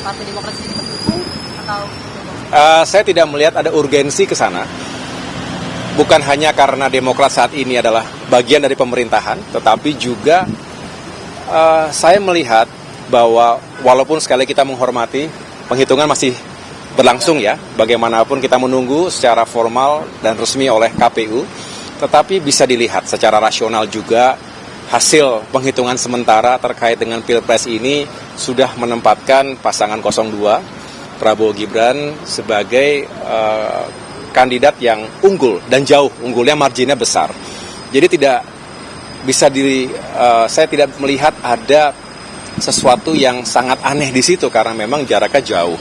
Partai Demokrat sendiri mendukung atau? Saya tidak melihat ada urgensi ke sana. Bukan hanya karena Demokrat saat ini adalah bagian dari pemerintahan, tetapi juga saya melihat bahwa walaupun sekali kita menghormati, penghitungan masih berlangsung ya, bagaimanapun kita menunggu secara formal dan resmi oleh KPU, tetapi bisa dilihat secara rasional juga hasil penghitungan sementara terkait dengan Pilpres ini sudah menempatkan pasangan 02, Prabowo Gibran sebagai kandidat yang unggul dan jauh, unggulnya marginnya besar. Jadi tidak bisa saya tidak melihat ada sesuatu yang sangat aneh di situ karena memang jaraknya jauh.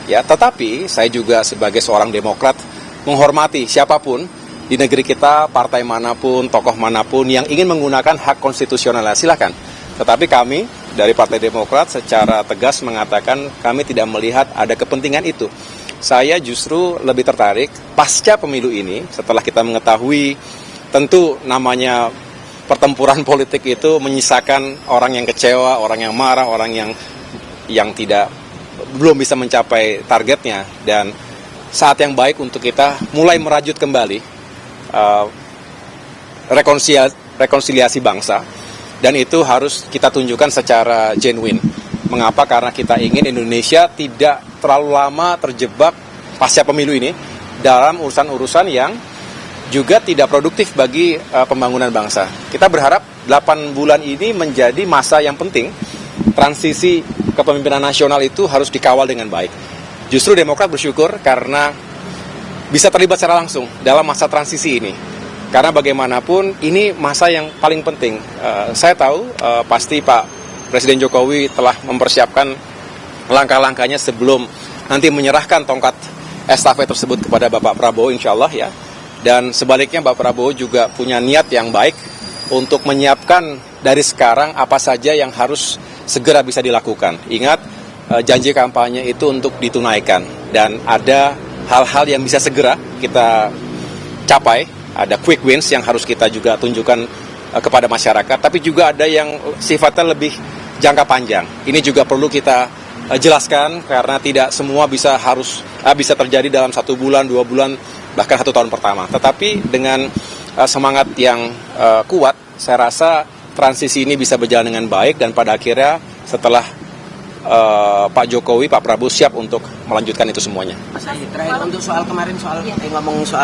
Ya, tetapi saya juga sebagai seorang Demokrat menghormati siapapun di negeri kita, partai manapun, tokoh manapun yang ingin menggunakan hak konstitusionalnya, silakan. Tetapi kami dari Partai Demokrat secara tegas mengatakan kami tidak melihat ada kepentingan itu. Saya justru lebih tertarik pasca pemilu ini, setelah kita mengetahui tentu namanya pertempuran politik itu menyisakan orang yang kecewa, orang yang marah, orang yang belum bisa mencapai targetnya, dan saat yang baik untuk kita mulai merajut kembali rekonsiliasi bangsa, dan itu harus kita tunjukkan secara genuine. Mengapa? Karena kita ingin Indonesia tidak terlalu lama terjebak pasca pemilu ini dalam urusan-urusan yang juga tidak produktif bagi pembangunan bangsa. Kita berharap 8 bulan ini menjadi masa yang penting. Transisi kepemimpinan nasional itu harus dikawal dengan baik. Justru Demokrat bersyukur karena bisa terlibat secara langsung dalam masa transisi ini. Karena bagaimanapun ini masa yang paling penting. Saya tahu pasti Pak Presiden Jokowi telah mempersiapkan langkah-langkahnya sebelum nanti menyerahkan tongkat estafet tersebut kepada Bapak Prabowo, insya Allah ya. Dan sebaliknya Bapak Prabowo juga punya niat yang baik untuk menyiapkan dari sekarang apa saja yang harus segera bisa dilakukan. Ingat, janji kampanye itu untuk ditunaikan. Dan ada hal-hal yang bisa segera kita capai. Ada quick wins yang harus kita juga tunjukkan kepada masyarakat. Tapi juga ada yang sifatnya lebih jangka panjang. Ini juga perlu kita jelaskan karena tidak semua bisa terjadi dalam 1 bulan, 2 bulan, bahkan 1 tahun pertama. Tetapi dengan semangat yang kuat, saya rasa transisi ini bisa berjalan dengan baik dan pada akhirnya setelah Pak Jokowi, Pak Prabowo siap untuk melanjutkan itu semuanya. Mas Ahy, terakhir untuk soal kemarin ngomong soal